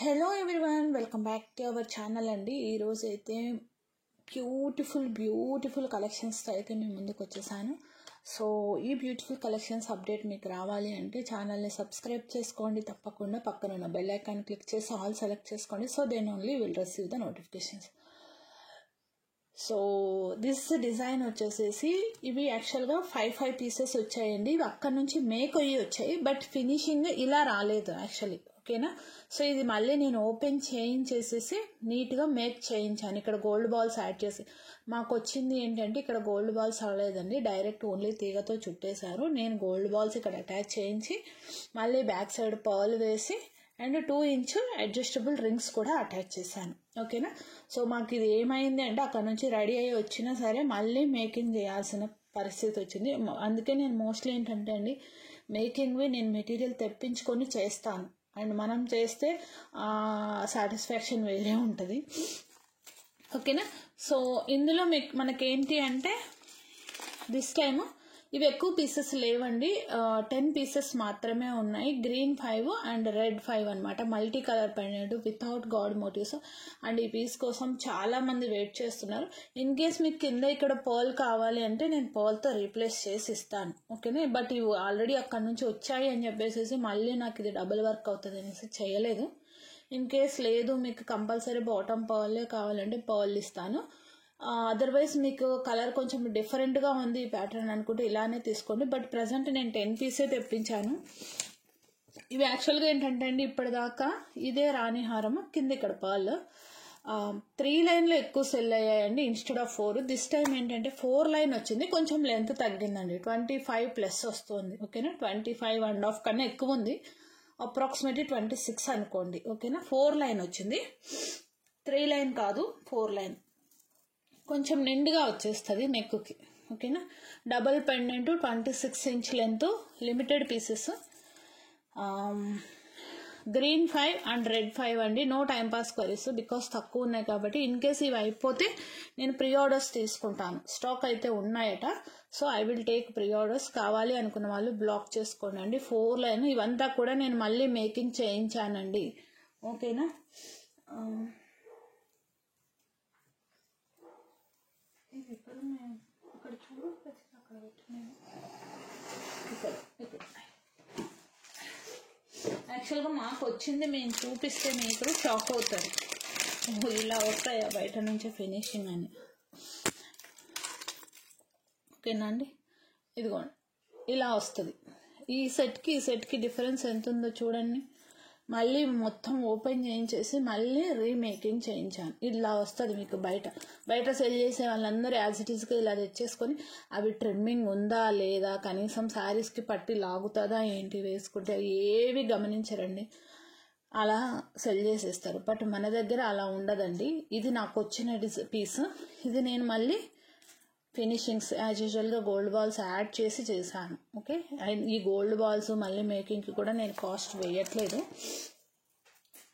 Hello everyone, welcome back to our channel అండి. ఈరోజు అయితే బ్యూటిఫుల్ కలెక్షన్స్తో అయితే మేము ముందుకు వచ్చేసాను. సో ఈ బ్యూటిఫుల్ కలెక్షన్స్ అప్డేట్ మీకు రావాలి అంటే ఛానల్ని సబ్స్క్రైబ్ చేసుకోండి. తప్పకుండా పక్కన ఉన్న బెల్ ఐకాన్ క్లిక్ చేసి ఆల్ సెలెక్ట్ చేసుకోండి. So then only will receive the notifications. So this design వచ్చేసేసి ఇవి యాక్చువల్గా 5 పీసెస్ వచ్చాయండి. ఇవి అక్కడ నుంచి మేక్ అయ్యి వచ్చాయి, బట్ ఫినిషింగ్ ఇలా రాలేదు యాక్చువల్లీ. ఓకేనా? సో ఇది మళ్ళీ నేను ఓపెన్ చేయించేసేసి నీట్గా మేక్ చేయించాను. ఇక్కడ గోల్డ్ బాల్స్ యాడ్ చేసి మాకు వచ్చింది ఏంటంటే ఇక్కడ గోల్డ్ బాల్స్ అవ్వలేదండి, డైరెక్ట్ ఓన్లీ తీగతో చుట్టేశారు. నేను గోల్డ్ బాల్స్ ఇక్కడ అటాచ్ చేయించి మళ్ళీ బ్యాక్ సైడ్ పర్ల్ వేసి అండ్ 2 ఇంచ్ అడ్జస్టబుల్ రింగ్స్ కూడా అటాచ్ చేశాను. ఓకేనా? సో మాకు ఇది ఏమైంది అంటే అక్కడ నుంచి రెడీ అయ్యి వచ్చినా సరే మళ్ళీ మేకింగ్ చేయాల్సిన పరిస్థితి వచ్చింది. అందుకే నేను మోస్ట్లీ ఏంటంటే అండి మేకింగ్వి నేను మెటీరియల్ తెప్పించుకొని చేస్తాను. అండ్ మనం చేస్తే సాటిస్ఫాక్షన్ వేరే ఉంటుంది. ఓకేనా? సో ఇందులో మనకేంటి అంటే దిస్ టైము ఇవి ఎక్కువ పీసెస్ లేవండి, 10 పీసెస్ మాత్రమే ఉన్నాయి. గ్రీన్ 5 అండ్ రెడ్ 5 అనమాట. Multi colour pendant without god motifs. And ఈ పీస్ కోసం చాలా మంది వెయిట్ చేస్తున్నారు. ఇన్ కేస్ మీకు కింద ఇక్కడ పర్ల్ కావాలి అంటే నేను పర్ల్తో రీప్లేస్ చేసి ఇస్తాను. ఓకేనా? బట్ ఇవి ఆల్రెడీ అక్కడ నుంచి వచ్చాయి అని చెప్పేసి మళ్ళీ నాకు ఇది డబుల్ వర్క్ అవుతుంది అనేసి చేయలేదు. ఇన్ కేస్ లేదు మీకు కంపల్సరీ బాటమ్ పర్లే కావాలంటే పర్ల్ ఇస్తాను. అదర్వైజ్ మీకు కలర్ కొంచెం డిఫరెంట్గా ఉంది ఈ ప్యాటర్న్ అనుకుంటే ఇలానే తీసుకోండి. బట్ ప్రజెంట్ నేను 10 పీసే తెప్పించాను. ఇవి యాక్చువల్గా ఏంటంటే అండి ఇప్పటిదాకా ఇదే రాణి హారం, కింద ఇక్కడ పర్ల్ 3 లైన్లో ఎక్కువ సెల్ అయ్యాయండి ఇన్స్టెడ్ ఆఫ్ 4. దిస్ టైం ఏంటంటే 4 లైన్ వచ్చింది, కొంచెం లెంత్ తగ్గిందండి. 25+ వస్తుంది. ఓకేనా? 25.5 కన్నా ఎక్కువ ఉంది, అప్రాక్సిమేట్లీ 26 అనుకోండి. ఓకేనా? 4 లైన్ వచ్చింది, 3 లైన్ కాదు, 4 లైన్. కొంచెం నిండుగా వచ్చేస్తుంది నెక్కి. ఓకేనా? Double pendant 26 inch length, limited pieces. Green 5 and red 5 అండి. No time pass queries because తక్కువ ఉన్నాయి కాబట్టి. ఇన్ కేస్ ఇవి అయిపోతే నేను ప్రీ ఆర్డర్స్ తీసుకుంటాను. స్టాక్ అయితే ఉన్నాయట. So I will take pre orders. కావాలి అనుకున్న వాళ్ళు బ్లాక్ చేసుకోండి అండి. 4 లైన్ ఇవంతా కూడా నేను మళ్ళీ మేకింగ్ చేయించానండి. ఓకేనా? ఇక్కడ చూడు, అక్కడ పెట్టినాను. యాక్చువల్గా మాకు వచ్చింది మేము చూపిస్తే మీకు షాక్ అవుతారు. ఇలా వస్తాయా బయట నుంచి ఫినిషింగ్ అని. ఓకేనా అండి? ఇదిగోండి ఇలా వస్తుంది. ఈ సెట్కి డిఫరెన్స్ ఎంత ఉందో చూడండి. మళ్ళీ మొత్తం ఓపెన్ చేయించేసి మళ్ళీ రీమేకింగ్ చేయించాను. ఇలా వస్తుంది మీకు. బయట సెల్ చేసే వాళ్ళందరూ యాజ్ ఇట్ ఈస్గా ఇలా తెచ్చేసుకొని అవి ట్రిమ్మింగ్ ఉందా లేదా, కనీసం శారీస్కి పట్టి లాగుతుందా ఏంటి వేసుకుంటే ఏవి గమనించరండి, అలా సెల్ చేసేస్తారు. బట్ మన దగ్గర అలా ఉండదండి. ఇది నాకు వచ్చిన పీస్. ఇది నేను మళ్ళీ ఫినిషింగ్స్ యాజ్ యూజువల్గా గోల్డ్ బాల్స్ యాడ్ చేసి చేశాను. ఓకే? అండ్ ఈ గోల్డ్ బాల్స్ మళ్ళీ మేకింగ్కి కూడా నేను కాస్ట్ వేయట్లేదు.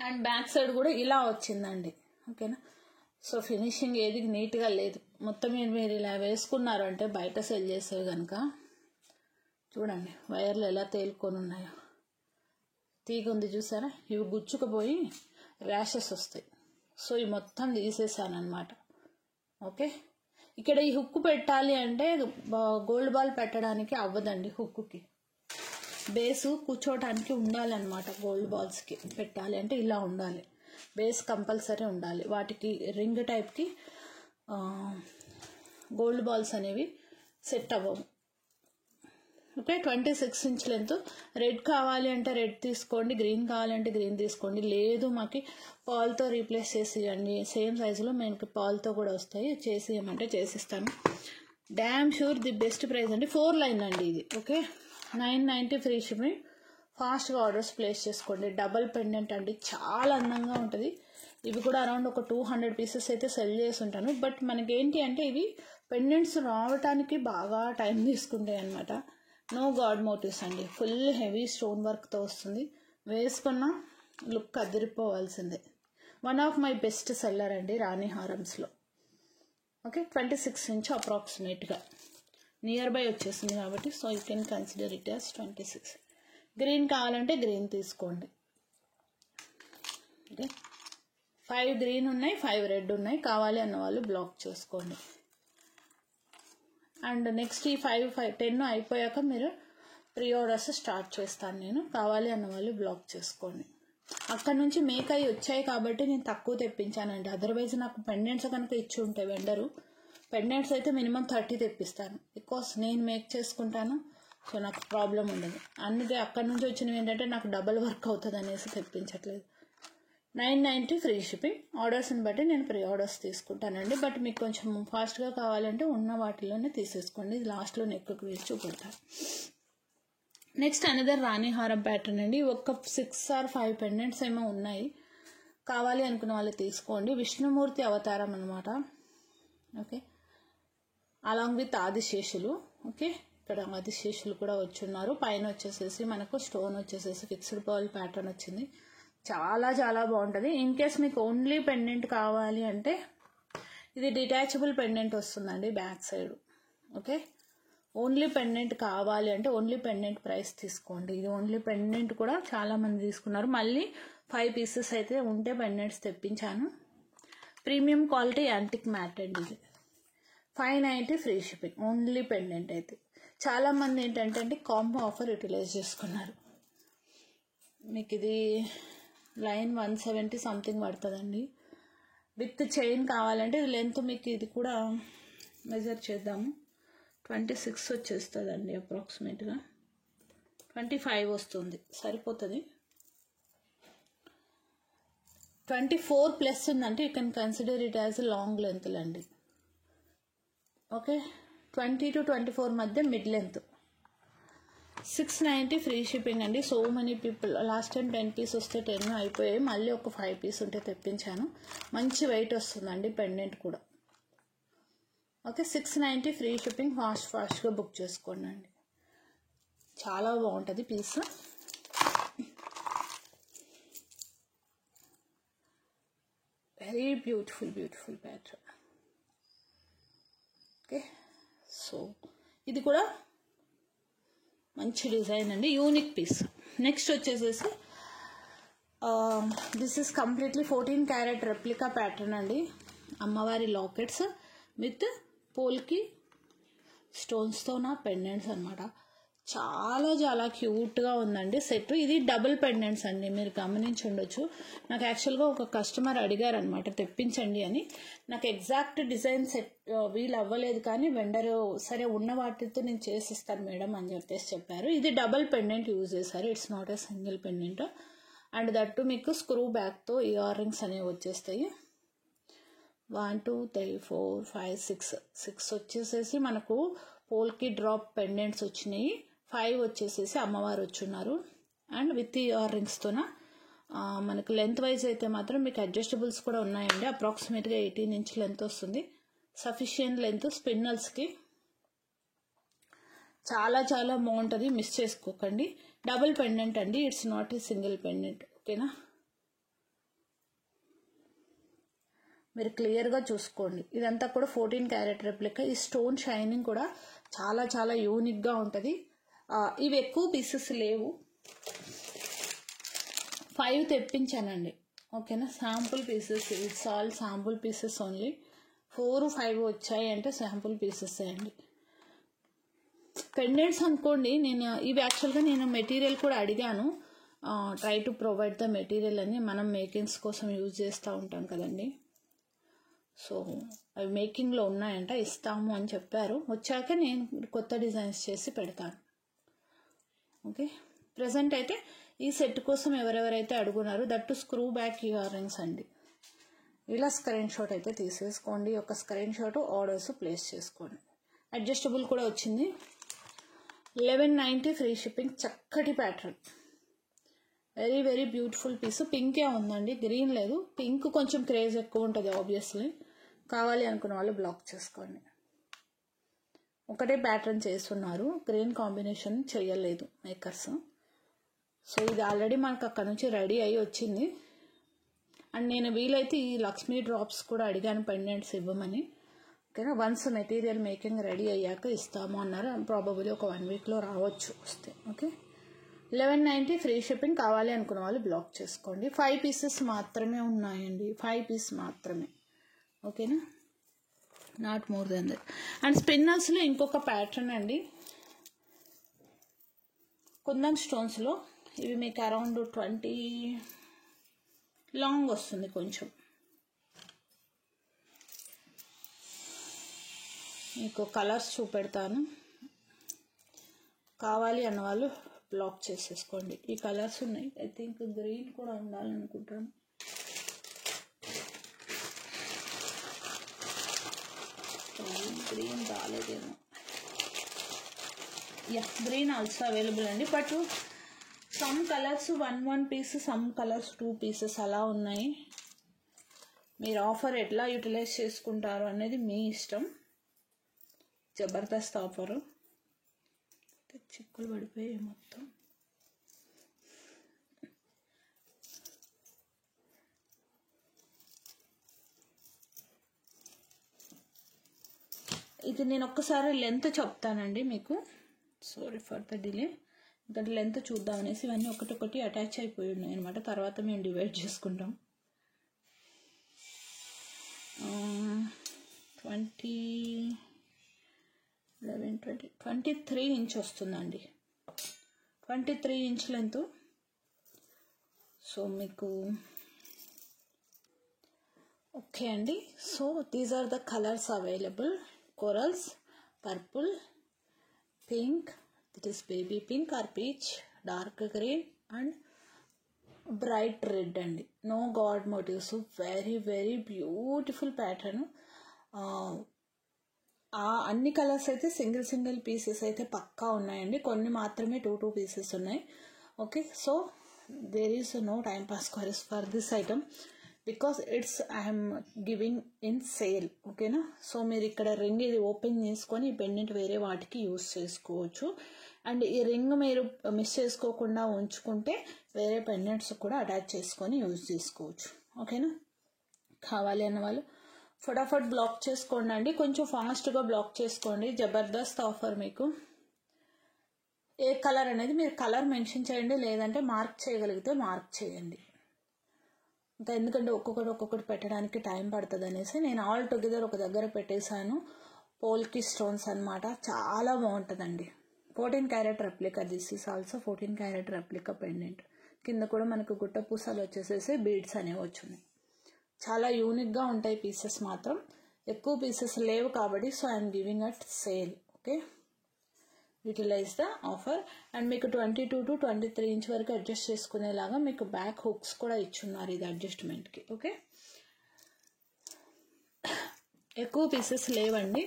అండ్ బ్యాక్ సైడ్ కూడా ఇలా వచ్చిందండి. ఓకేనా? సో ఫినిషింగ్ ఏది నీట్గా లేదు. మొత్తం మీరు ఇలా వేసుకున్నారు అంటే బయట సెల్ చేసేవి కనుక చూడండి వైర్లు ఎలా తేలుకొని ఉన్నాయో. తీగ ఉంది చూసారా? ఇవి గుచ్చుకుపోయి ర్యాషెస్ వస్తాయి. సో ఈ మొత్తం తీసేసాను అనమాట. ఓకే? ఇక్కడ ఈ హుక్ పెట్టాలి అంటే గోల్డ్ బాల్ పెట్టడానికి అవ్వదండి. హుక్కి బేసు కూర్చోవటానికి ఉండాలన్నమాట. గోల్డ్ బాల్స్కి పెట్టాలి అంటే ఇలా ఉండాలి, బేస్ కంపల్సరీ ఉండాలి. వాటికి రింగ్ టైప్కి గోల్డ్ బాల్స్ అనేవి సెట్ అవ్వవు. ఓకే? 26 inch length. రెడ్ కావాలి అంటే రెడ్ తీసుకోండి, గ్రీన్ కావాలంటే గ్రీన్ తీసుకోండి. లేదు మాకు పాల్తో రీప్లేస్ చేసి ఇవ్వండి, సేమ్ సైజులో మనకి పాల్తో కూడా వస్తాయి, చేసి ఇవ్వమంటే చేసిస్తాను. Damn sure the best price అండి. 4 లైన్ అండి ఇది. ఓకే? 990 free shipping. ఫాస్ట్గా ఆర్డర్స్ ప్లేస్ చేసుకోండి. డబల్ పెండెంట్ అండి, చాలా అందంగా ఉంటుంది. ఇవి కూడా అరౌండ్ ఒక 200 పీసెస్ అయితే సెల్ చేసి ఉంటాను. బట్ మనకేంటి అంటే ఇవి పెండెంట్స్ రావటానికి బాగా టైం తీసుకుంటాయి అనమాట. నో గాడ్ మోటివ్స్ అండి, ఫుల్ హెవీ స్టోన్ వర్క్తో వస్తుంది. వేసుకున్న లుక్ అదిరిపోవాల్సిందే. One of my best seller అండి రాణి హారమ్స్లో. ఓకే? 26 ఇంచ్ అప్రాక్సిమేట్గా నియర్ బై వచ్చేసింది కాబట్టి so you can consider it as 26. Green కావాలంటే గ్రీన్ తీసుకోండి. ఓకే, 5 గ్రీన్ ఉన్నాయి, 5 రెడ్ ఉన్నాయి. కావాలి అన్న వాళ్ళు బ్లాక్ చేసుకోండి. అండ్ నెక్స్ట్ ఈ 10 అయిపోయాక మీరు ప్రీ ఆర్డర్స్ స్టార్ట్ చేస్తాను నేను. కావాలి అన్న వాళ్ళు బ్లాక్ చేసుకోండి. అక్కడ నుంచి మేక్ అయ్యి వచ్చాయి కాబట్టి నేను తక్కువ తెప్పించానండి. అదర్వైజ్ నాకు పెండెంట్స్ కనుక ఇచ్చి ఉంటే వెండరు, పెండెంట్స్ అయితే మినిమం 30 తెప్పిస్తాను. బికాస్ నేను మేక్ చేసుకుంటాను, సో నాకు ప్రాబ్లం ఉండదు. అందుకే అక్కడ నుంచి వచ్చినవి ఏంటంటే నాకు డబల్ వర్క్ అవుతుంది అనేసి తెప్పించట్లేదు. 990 ఫ్రీ షిప్పింగ్. ఆర్డర్స్ని బట్టి నేను ప్రీ ఆర్డర్స్ తీసుకుంటానండి. బట్ మీకు కొంచెం ఫాస్ట్గా కావాలంటే ఉన్న వాటిలోనే తీసేసుకోండి. ఇది లాస్ట్లో నెక్కు వేసి చూపుతాను. నెక్స్ట్ అనదర్ రాణి హారం ప్యాటర్న్ అండి. ఒక 6 or 5 పెండెంట్స్ ఏమో ఉన్నాయి. కావాలి అనుకున్న వాళ్ళు తీసుకోండి. విష్ణుమూర్తి అవతారం అనమాట. ఓకే, అలాంగ్ విత్ ఆదిశేషులు. ఓకే, ఇక్కడ ఆదిశేషులు కూడా వచ్చున్నారు. పైన వచ్చేసేసి మనకు స్టోన్ వచ్చేసేసి ఫిక్స్డ్ పర్ల్ ప్యాటర్న్ వచ్చింది. చాలా చాలా బాగుంటుంది. ఇన్ కేస్ మీకు ఓన్లీ పెండెంట్ కావాలి అంటే ఇది డిటాచబుల్ పెండెంట్ వస్తుందండి back side. Okay, only pendant కావాలి అంటే ఓన్లీ పెండెంట్ ప్రైస్ తీసుకోండి. ఇది ఓన్లీ పెండెంట్ కూడా చాలామంది తీసుకున్నారు. మళ్ళీ 5 పీసెస్ అయితే ఉంటే పెండెంట్స్ తెప్పించాను. ప్రీమియం క్వాలిటీ యాంటిక్ మ్యాట్ అండి. ఇది 590 ఫ్రీ షిప్పింగ్. ఓన్లీ పెండెంట్ అయితే చాలామంది ఏంటంటే కాంబో ఆఫర్ యూటిలైజ్ చేసుకున్నారు. మీకు ఇది లైన్ 170 సంథింగ్ పడుతుందండి. విత్ చైన్ కావాలంటే ఇది లెంత్ మీకు ఇది కూడా మెజర్ చేద్దాము. 26 వచ్చేస్తుందండి. అప్రాక్సిమేట్గా 25 వస్తుంది, సరిపోతుంది. 24+ ఉందంటే you can consider it as long length అండి. ఓకే, 20 to 24 మధ్య మిడ్ లెంత్. 690 ఫ్రీ షిప్పింగ్ అండి. So many people last time 10 piece వస్తే 10 అయిపోయాయి. మళ్ళీ ఒక 5 పీస్ ఉంటే తెప్పించాను. మంచి వెయిట్ వస్తుందండి పెండెంట్ కూడా. Okay, 690 free shipping. ఫాస్ట్గా బుక్ చేసుకోండి అండి. చాలా బాగుంటుంది piece. Very beautiful pattern. Okay, so ఇది కూడా మంచి డిజైన్ అండి, యూనిక్ పీస్. నెక్స్ట్ వచ్చేసేసి this is completely 14 carat replica pattern అండి. అమ్మవారి లాకెట్స్ విత్ పోల్కి స్టోన్స్తో నా పెండెంట్స్ అనమాట. చాలా చాలా క్యూట్గా ఉందండి సెట్. ఇది డబుల్ పెండెంట్స్ అండి, మీరు గమనించి ఉండొచ్చు. నాకు యాక్చువల్గా ఒక కస్టమర్ అడిగారు అనమాట తెప్పించండి అని. నాకు ఎగ్జాక్ట్ డిజైన్ సెట్ వీలు అవ్వలేదు, కానీ వెండరు సరే ఉన్న వాటితో నేను చేసిస్తాను మేడం అని చెప్పారు. ఇది డబుల్ పెండెంట్ యూజ్ చేశారు, it's not a single pendant. And that మీకు స్క్రూ బ్యాక్తో ఇయర్ రింగ్స్ అనేవి వచ్చేస్తాయి. 1 2 3 4 5 6 వచ్చేసేసి మనకు పోల్కి డ్రాప్ పెండెంట్స్ వచ్చినాయి. 5 వచ్చేసేసి అమ్మవారు వచ్చున్నారు. అండ్ విత్ ఇయర్ రింగ్స్తోన మనకు లెంత్ వైజ్ అయితే మాత్రం మీకు అడ్జస్టబుల్స్ కూడా ఉన్నాయండి. అప్రాక్సిమేట్గా 18 ఇంచ్ లెంత్ వస్తుంది. సఫిషియంట్ లెంత్ స్పిన్నల్స్కి. చాలా చాలా బాగుంటుంది, మిస్ చేసుకోకండి. డబుల్ పెండెంట్ అండి, it's not a single pendant. ఓకేనా, మీరు క్లియర్గా చూసుకోండి. ఇదంతా కూడా 14 క్యారెట్ రెప్లికా. ఈ స్టోన్ షైనింగ్ కూడా చాలా చాలా యూనిక్గా ఉంటుంది. ఇవి ఎక్కువ పీసెస్ లేవు, 5 తెప్పించానండి. ఓకేనా, sample pieces. It's all sample pieces only. 4 5 వచ్చాయి అంటే శాంపుల్ పీసెస్ అండి. పెండెంట్స్ అనుకోండి, నేను ఇవి యాక్చువల్గా నేను మెటీరియల్ కూడా అడిగాను. Try to provide the material అని. మనం మేకింగ్స్ కోసం యూజ్ చేస్తూ ఉంటాం కదండి. సో అవి మేకింగ్లో ఉన్నాయంట, ఇస్తాము అని చెప్పారు. వచ్చాక నేను కొత్త డిజైన్స్ చేసి పెడతాను. ఓకే, ప్రజెంట్ అయితే ఈ సెట్ కోసం ఎవరెవరైతే అడుగున్నారో that screw back ear rings అండి. ఇలా స్క్రీన్ షాట్ అయితే తీసేసుకోండి. ఒక స్క్రీన్ షాట్ ఆర్డర్స్ ప్లేస్ చేసుకోండి. అడ్జస్టబుల్ కూడా వచ్చింది. 1190 ఫ్రీ షిప్పింగ్. చక్కటి pattern, very very beautiful piece. పింకే ఉందండి, గ్రీన్ లేదు. పింక్ కొంచెం క్రేజ్ ఎక్కువ ఉంటుంది ఆబ్వియస్లీ. కావాలి అనుకున్న వాళ్ళు బ్లాక్ చేసుకోండి. ఒకటే ప్యాటర్న్ చేస్తున్నారు, గ్రీన్ కాంబినేషన్ చేయలేదు మేకర్స్. సో ఇది ఆల్రెడీ మనకు అక్కడ నుంచి రెడీ అయ్యి వచ్చింది. అండ్ నేను వీలైతే ఈ లక్ష్మీ డ్రాప్స్ కూడా అడిగాను పెండెంట్స్ ఇవ్వమని. ఓకేనా, వన్స్ మెటీరియల్ మేకింగ్ రెడీ అయ్యాక ఇస్తాము అన్నారు. ప్రాబబుల్లీ ఒక 1 వీక్లో రావచ్చు వస్తే. Okay, 1190 free shipping. కావాలి అనుకున్న వాళ్ళు బ్లాక్ చేసుకోండి. 5 పీసెస్ మాత్రమే ఉన్నాయండి, 5 పీస్ మాత్రమే. ఓకేనా, not more than that. And స్పిన్నర్స్లో ఇంకొక ప్యాటర్న్ అండి, కుందన్ స్టోన్స్లో. ఇవి మీకు అరౌండ్ 20 లాంగ్ వస్తుంది కొంచెం. మీకు కలర్స్ చూపెడతాను, కావాలి అన్న వాళ్ళు బ్లాక్ చేసేసుకోండి. ఈ కలర్స్ ఉన్నాయి, ఐ థింక్ గ్రీన్ కూడా ఉండాలనుకుంటాను. గ్రీన్ రాలేదేమో. యా, గ్రీన్ ఆల్సో అవైలబుల్ అండి. బట్ సమ్ కలర్స్ 1 పీస్, సమ్ కలర్స్ 2 పీసెస్ అలా ఉన్నాయి. మీరు ఆఫర్ ఎట్లా యూటిలైజ్ చేసుకుంటారు అనేది మీ ఇష్టం. జబర్దస్త్ ఆఫరు. చిక్కులు పడిపోయాయి మొత్తం. ఇది నేను ఒక్కసారి లెంత్ చెప్తానండి మీకు. Sorry for the delay. ఇంకా లెంత్ చూద్దాం అనేసి ఇవన్నీ ఒకటొకటి అటాచ్ అయిపోయి ఉన్నాయి అనమాట. తర్వాత మేము డివైడ్ చేసుకుంటాం. 23 ఇంచ్ వస్తుందండి, 23 ఇంచ్ లెంత్. సో మీకు ఓకే అండి. So these are the colours available. corals, purple, pink, that is baby pink or peach, dark green and bright red అండి. No god motifs, very very beautiful pattern. అన్ని colours అయితే single pieces అయితే పక్కా ఉన్నాయండి. కొన్ని మాత్రమే 2 pieces ఉన్నాయి. Okay, so there is no time pass queries for this item because it's I'm giving in sale. ఓకేనా, సో మీరు ఇక్కడ రింగ్ ఇది ఓపెన్ చేసుకొని ఈ పెండెంట్ వేరే వాటికి యూస్ చేసుకోవచ్చు. అండ్ ఈ రింగ్ మీరు మిస్ చేసుకోకుండా ఉంచుకుంటే వేరే పెండెంట్స్ కూడా అటాచ్ చేసుకొని యూజ్ చేసుకోవచ్చు. ఓకేనా, కావాలి అన్న వాళ్ళు ఫటాఫట్ బ్లాక్ చేసుకోండి అండి, కొంచెం ఫాస్ట్గా బ్లాక్ చేసుకోండి. జబర్దస్త్ ఆఫర్ మీకు. ఏ కలర్ అనేది మీరు కలర్ మెన్షన్ చేయండి, లేదంటే మార్క్ చేయగలిగితే మార్క్ చేయండి. ఇంకా ఎందుకంటే ఒక్కొక్కటి పెట్టడానికి టైం పడుతుంది అనేసి నేను ఆల్ టుగెదర్ ఒక దగ్గర పెట్టేశాను. పోల్కి స్టోన్స్ అనమాట, చాలా బాగుంటుందండి. 14 carat replica. This is also 14 carat replica pendant. కింద కూడా మనకు గుట్ట పూసలు వచ్చేసేసి బీడ్స్ అనేవి వచ్చున్నాయి. చాలా యూనిక్గా ఉంటాయి పీసెస్ మాత్రం. ఎక్కువ పీసెస్ లేవు కాబట్టి so I'm giving at sale. Okay, utilize the offer. And మీకు 22 to 23 ఇంచ్ వరకు అడ్జస్ట్ చేసుకునేలాగా మీకు బ్యాక్ హుక్స్ కూడా ఇచ్చున్నారు ఇది అడ్జస్ట్మెంట్కి. ఓకే, ఎక్కువ పీసెస్ లేవండి.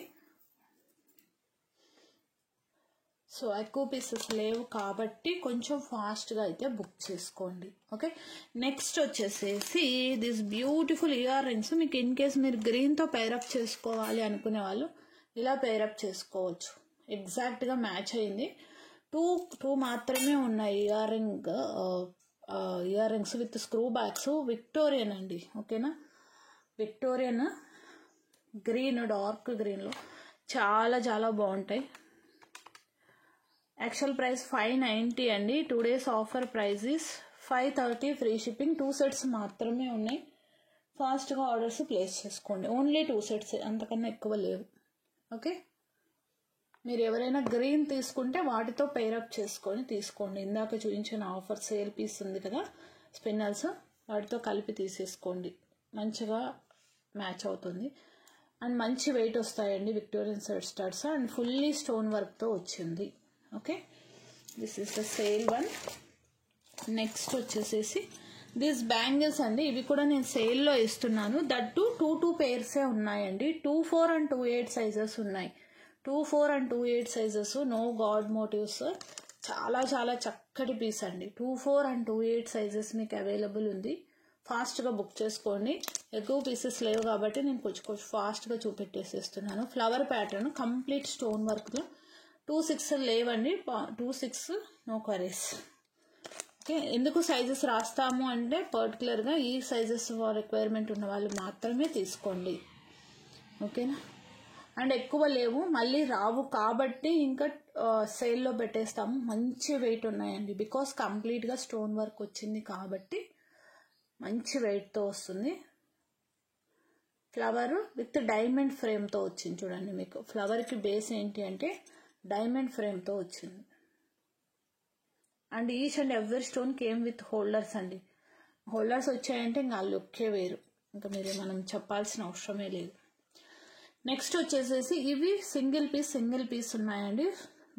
సో ఎక్కువ పీసెస్ లేవు కాబట్టి కొంచెం ఫాస్ట్గా అయితే బుక్ చేసుకోండి. ఓకే, నెక్స్ట్ వచ్చేసేసి దిస్ బ్యూటిఫుల్ ఇయర్ రింగ్స్. మీకు ఇన్ కేస్ మీరు గ్రీన్తో పేరప్ చేసుకోవాలి అనుకునే వాళ్ళు ఇలా పేరప్ చేసుకోవచ్చు. ఎగ్జాక్ట్గా మ్యాచ్ అయింది. టూ మాత్రమే ఉన్నాయి ear rings with screw bags. Victorian అండి. ఓకేనా, విక్టోరియన్ గ్రీన్, డార్క్ గ్రీన్లో చాలా చాలా బాగుంటాయి. యాక్చువల్ ప్రైస్ 590 అండి. 2 days offer price is 530 free shipping. 2 sets మాత్రమే ఉన్నాయి. ఫాస్ట్గా ఆర్డర్స్ ప్లేస్ చేసుకోండి. ఓన్లీ 2 sets, అంతకన్నా ఎక్కువ లేవు. ఓకే, మీరు ఎవరైనా గ్రీన్ తీసుకుంటే వాటితో పేరప్ చేసుకొని తీసుకోండి. ఇందాక చూపించిన ఆఫర్ సేల్ పీస్ ఉంది కదా స్పిన్నర్స్, వాటితో కలిపి తీసేసుకోండి. మంచిగా మ్యాచ్ అవుతుంది అండ్ మంచి వెయిట్ వస్తాయండి. Victorian set starts and fully stone వర్క్తో వచ్చింది. Okay, this is the sale one. Next వచ్చేసేసి దీస్ బ్యాంగిల్స్ అండి. ఇవి కూడా నేను సేల్లో ఇస్తున్నాను. దట్టు 2 పేర్సే ఉన్నాయండి. 24 and 28 సైజెస్ ఉన్నాయి. 24 and 28 sizes. No god motifs. చాలా చాలా చక్కటి పీస్ అండి. 24 and 28 సైజెస్ మీకు అవైలబుల్ ఉంది. ఫాస్ట్గా బుక్ చేసుకోండి. ఎక్కువ పీసెస్ లేవు కాబట్టి నేను కొంచెం ఫాస్ట్గా చూపెట్టేసేస్తున్నాను. ఫ్లవర్ ప్యాటర్న్ కంప్లీట్ స్టోన్ వర్క్లో. 26 లేవండి. 26 నో క్వరీస్. ఓకే, ఎందుకు సైజెస్ రాస్తాము అంటే పర్టికులర్గా ఈ సైజెస్ రిక్వైర్మెంట్ ఉన్న వాళ్ళు మాత్రమే తీసుకోండి. ఓకేనా, అండ్ ఎక్కువ లేవు, మళ్ళీ రావు కాబట్టి ఇంకా సేల్లో పెట్టేస్తాము. మంచి వెయిట్ ఉన్నాయండి, బికాస్ కంప్లీట్గా స్టోన్ వర్క్ వచ్చింది కాబట్టి మంచి వెయిట్తో వస్తుంది. ఫ్లవర్ విత్ డైమండ్ ఫ్రేమ్తో వచ్చింది చూడండి. మీకు ఫ్లవర్కి బేస్ ఏంటి అంటే డైమండ్ ఫ్రేమ్తో వచ్చింది. And each and every stone came with holders అండి. హోల్డర్స్ వచ్చాయంటే ఇంకా ఆ లుక్కే వేరు, ఇంకా మీరు మనం చెప్పాల్సిన అవసరమే లేదు. నెక్స్ట్ వచ్చేసేసి ఇవి సింగిల్ పీస్ ఉన్నాయండి.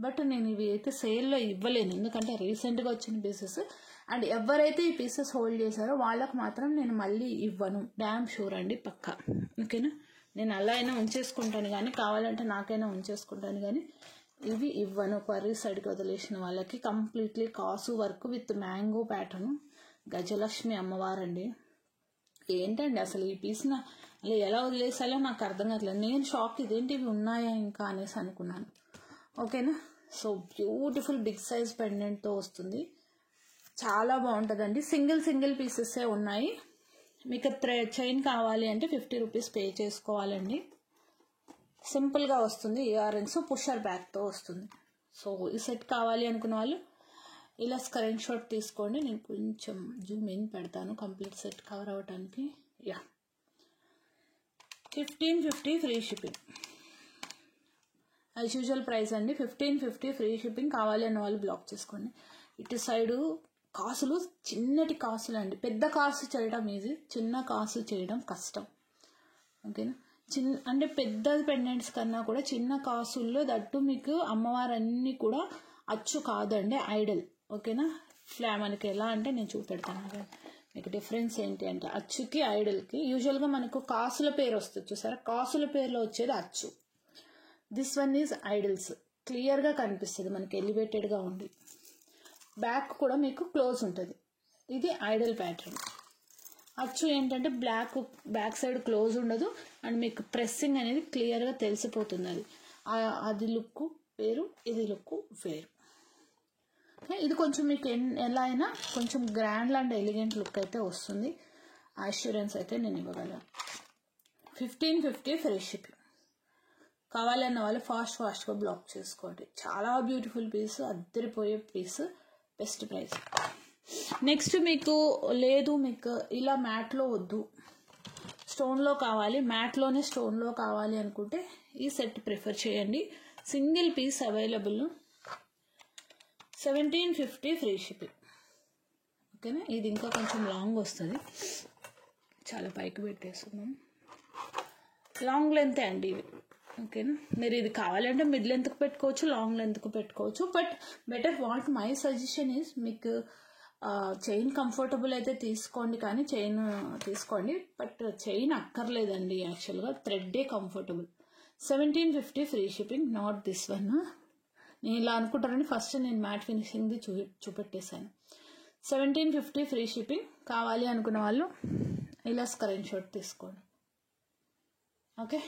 బట్ నేను ఇవి అయితే సేల్లో ఇవ్వలేను, ఎందుకంటే రీసెంట్గా వచ్చిన పీసెస్. అండ్ ఎవరైతే ఈ పీసెస్ హోల్డ్ చేశారో వాళ్ళకు మాత్రం నేను మళ్ళీ ఇవ్వను, డ్యామ్ షూర్ అండి, పక్కా. ఓకేనా, నేను అలా అయినా ఉంచేసుకుంటాను, కానీ కావాలంటే నాకైనా ఉంచేసుకుంటాను, కానీ ఇవి ఇవ్వను. క్వరీ సైడ్కి వదిలేసిన వాళ్ళకి. కంప్లీట్లీ కాసు work with mango pattern, Gajalakshmi అమ్మవారండి. ఏంటండి అసలు ఈ పీస్న అలా ఎలా వదిలేసాలో నాకు అర్థం కావట్లేదు. నేను షాక్, ఇదేంటి ఇవి ఉన్నాయా ఇంకా అనేసి అనుకున్నాను. ఓకేనా, సో బ్యూటిఫుల్ బిగ్ సైజ్ పెండెంట్తో వస్తుంది, చాలా బాగుంటుందండి. సింగిల్ పీసెసే ఉన్నాయి. మీకు చైన్ కావాలి అంటే 50 రూపీస్ పే చేసుకోవాలండి. సింపుల్గా వస్తుంది, ఇయర్ రింగ్స్ పుషర్ బ్యాక్తో వస్తుంది. సో ఈ సెట్ కావాలి అనుకున్న వాళ్ళు ఇలా స్క్రీన్ షాట్ తీసుకోండి. నేను కొంచెం జూమ్ ఇన్ పెడతాను కంప్లీట్ సెట్ కవర్ అవ్వడానికి. Yeah, 1550 free shipping as usual price అండి. 1550 ఫ్రీ షిప్పింగ్. కావాలి అన్న వాళ్ళు బ్లాక్ చేసుకోండి. ఇటు సైడు కాసులు చిన్నటి కాసులు అండి. పెద్ద కాసు చేయడం ఈజీ, చిన్న కాసు చేయడం కష్టం. ఓకేనా, అంటే పెద్ద పెండెంట్స్ కన్నా కూడా చిన్న కాసుల్లో దట్టు మీకు అమ్మవారన్నీ కూడా అచ్చు కాదండి, ఐడల్. ఓకేనా, మనకి ఎలా అంటే నేను చూపెడతాను మీకు డిఫరెన్స్ ఏంటి అంటే అచ్చుకి ఐడల్కి. యూజువల్గా మనకు కాసుల పేరు వస్తుంది చూసారా, కాసుల పేరులో వచ్చేది అచ్చు. దిస్ వన్ ఈజ్ ఐడల్స్, క్లియర్గా కనిపిస్తుంది మనకి, ఎలివేటెడ్గా ఉంది. బ్యాక్ కూడా మీకు క్లోజ్ ఉంటుంది. ఇది ఐడల్ ప్యాటర్న్. అచ్చు ఏంటంటే బ్యాక్ సైడ్ క్లోజ్ ఉండదు, అండ్ మీకు ప్రెస్సింగ్ అనేది క్లియర్గా తెలిసిపోతుంది. అది లుక్ వేరు, ఇది లుక్ వేరు. ఇది కొంచెం మీకు ఎలా అయినా కొంచెం గ్రాండ్ అండ్ ఎలిగెంట్ లుక్ అయితే వస్తుంది. అష్యూరెన్స్ అయితే నేను ఇవ్వగలను. 1550 ఫ్రీ షిప్పింగ్. కావాలన్న వాళ్ళు ఫాస్ట్గా బ్లాక్ చేసుకోండి. చాలా బ్యూటిఫుల్ పీస్, అద్దరిపోయే పీస్, బెస్ట్ ప్రైస్. నెక్స్ట్ మీకు లేదు, మీకు ఇలా మ్యాట్లో వద్దు, స్టోన్లో కావాలి, మ్యాట్లోనే స్టోన్లో కావాలి అనుకుంటే ఈ సెట్ ప్రిఫర్ చేయండి. Single piece available, 1750 free shipping. ఓకేనా, ఇది ఇంకా కొంచెం లాంగ్ వస్తుంది, చాలా పైకి పెట్టేస్తున్నాం. లాంగ్ లెంతే అండి ఇవి. ఓకేనా, మీరు ఇది కావాలంటే మిడ్ లెంత్కి పెట్టుకోవచ్చు, లాంగ్ లెంత్కి పెట్టుకోవచ్చు. But better what my suggestion is, మీకు చైన్ కంఫర్టబుల్ అయితే తీసుకోండి, కానీ చైన్ తీసుకోండి, బట్ చైన్ అక్కర్లేదండి. యాక్చువల్గా థ్రెడ్డే comfortable. 1750 free shipping, not this one. నేను ఇలా అనుకుంటానని ఫస్ట్ నేను మ్యాట్ ఫినిషింగ్ది చూపెట్టేశాను. 1750 ఫ్రీ షిప్పింగ్. కావాలి అనుకున్న వాళ్ళు ఇలా స్క్రీన్ షాట్ తీసుకోండి. ఓకే,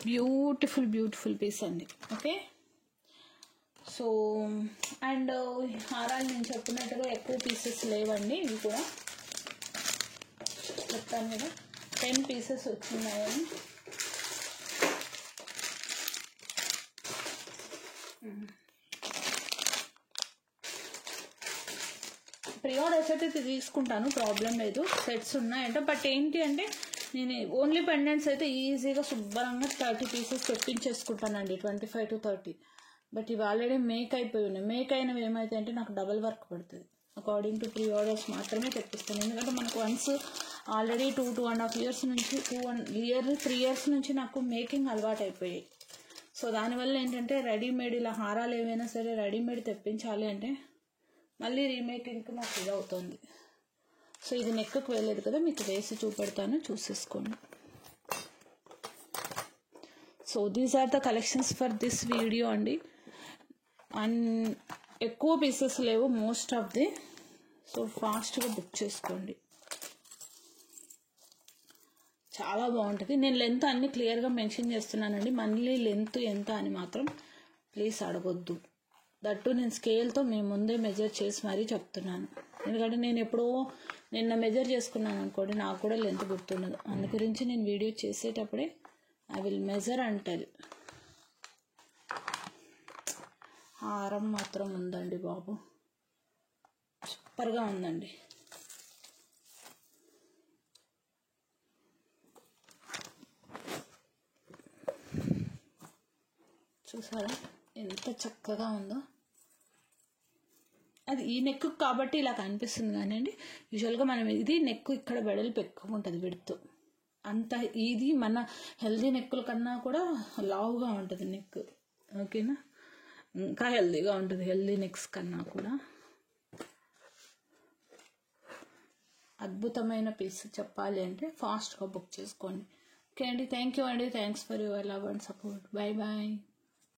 బ్యూటిఫుల్ పీస్ అండి. ఓకే, సో అండ్ హారాలు నేను చెప్పినట్టుగా ఎక్కువ పీసెస్ లేవండి. ఇవి కూడా చెప్తాను కదా, 10 పీసెస్ వచ్చినాయని. ప్రీ ఆర్డర్స్ అయితే తీసుకుంటాను, ప్రాబ్లం లేదు. సెట్స్ ఉన్నాయంటే, బట్ ఏంటి అంటే నేను ఓన్లీ పెండెంట్స్ అయితే ఈజీగా శుభ్రంగా 30 పీసెస్ తెప్పించేసుకుంటానండి, 25 to 30. బట్ ఇవి ఆల్రెడీ మేక్ అయిపోయి ఉన్నాయి. మేక్ అయినవి ఏమైతే అంటే నాకు డబల్ వర్క్ పడుతుంది. అకార్డింగ్ టు ప్రీ ఆర్డర్స్ మాత్రమే తెప్పిస్తాను, ఎందుకంటే మనకు వన్స్ ఆల్రెడీ 2.5 years నుంచి 3 years నుంచి నాకు మేకింగ్ అలవాటు అయిపోయాయి. సో దానివల్ల ఏంటంటే రెడీమేడ్ ఇలా హారాలు ఏవైనా సరే రెడీమేడ్ తెప్పించాలి అంటే మళ్ళీ రీమేకింగ్కి నాకు ఇది అవుతుంది. సో ఇది నెక్కి వెళ్ళలేదు కదా, మీకు వేసి చూపెడతాను, చూసేసుకోండి. So these are the collections for this video అండి. అండ్ ఎక్కువ పీసెస్ లేవు, మోస్ట్ ఆఫ్ ది. సో ఫాస్ట్గా బుక్ చేసుకోండి, చాలా బాగుంటుంది. నేను లెంత్ అన్ని క్లియర్గా మెన్షన్ చేస్తున్నానండి, మళ్ళీ లెంత్ ఎంత అని మాత్రం ప్లీజ్ అడగొద్దు. దట్టు నేను స్కేల్తో మేము ముందే మెజర్ చేసి మరీ చెప్తున్నాను, ఎందుకంటే నేను ఎప్పుడో నిన్న మెజర్ చేసుకున్నాను అనుకోండి, నాకు కూడా లెంత్ గుర్తుండదు. అందు గురించి నేను వీడియో చేసేటప్పుడే I will measure and tell. హారం మాత్రం ఉందండి బాబు, సూపర్గా ఉందండి. చూసారా ఎంత చక్కగా ఉందో. అది ఈ నెక్ కాబట్టి ఇలా కనిపిస్తుంది కానీ అండి, యూజువల్గా మనం ఇది నెక్ ఇక్కడ వెడల్పు ఎక్కువ ఉంటుంది, విడుతు అంత. ఇది మన హెల్దీ నెక్కుల కన్నా కూడా లావుగా ఉంటుంది నెక్, ఓకేనా, ఇంకా హెల్దీగా ఉంటుంది హెల్దీ నెక్స్ కన్నా కూడా. అద్భుతమైన పీస్, చెప్పాలి అంటే ఫాస్ట్గా బుక్ చేసుకోండి. ఓకే అండి, థ్యాంక్ యూ అండి, thanks for your love and support. Bye bye.